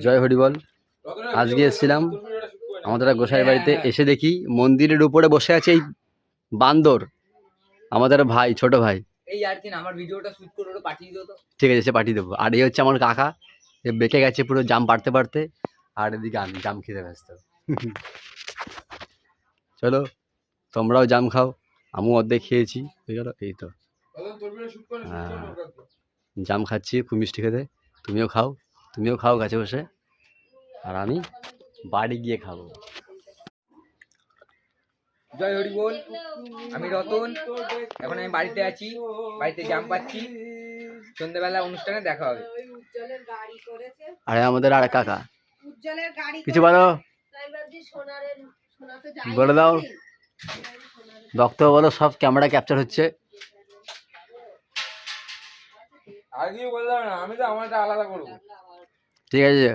জয় হরিবল। আজকে এসেছিলাম আমাদের গোসাই বাড়িতে, এসে দেখি মন্দিরের উপরে বসে আছে এই বান্দর, আমাদের ভাই, ছোট ভাই। এই আর কি আমার ভিডিওটা শুট করে ওটা পাঠিয়ে দিও তো। ঠিক আছে, সে পাঠিয়ে দেবো। আর এই হচ্ছে আমার কাকা, এ বেঁকে গেছে পুরো জাম পাড়তে পারতে। আর এদিকে আমি জাম খেতে ব্যস্ত। চলো তোমরাও জাম খাও, আমিও অর্ধেক খেয়েছি, হয়ে গেল। এই তো জাম খাচ্ছি, খুব মিষ্টি খেতে। তুমিও খাও গাছে বসে, আর আমি বাড়ি গিয়ে খাবো। জয় হরি বল। আমি রতন, এখন আমি বাড়িতে আছি, বাড়িতে জাম পাচ্ছি। সন্ধ্যাবেলা অনুষ্ঠানে দেখা হবে। আরে আমাদের আর কাকা, কিছু বলো, বলে দাও, বক্তব্য বলো। সব ক্যামেরা ক্যাপচার হচ্ছে। আর কি বললাম না, আমি তো আমারটা আলাদা করবো। ঠিক আছে।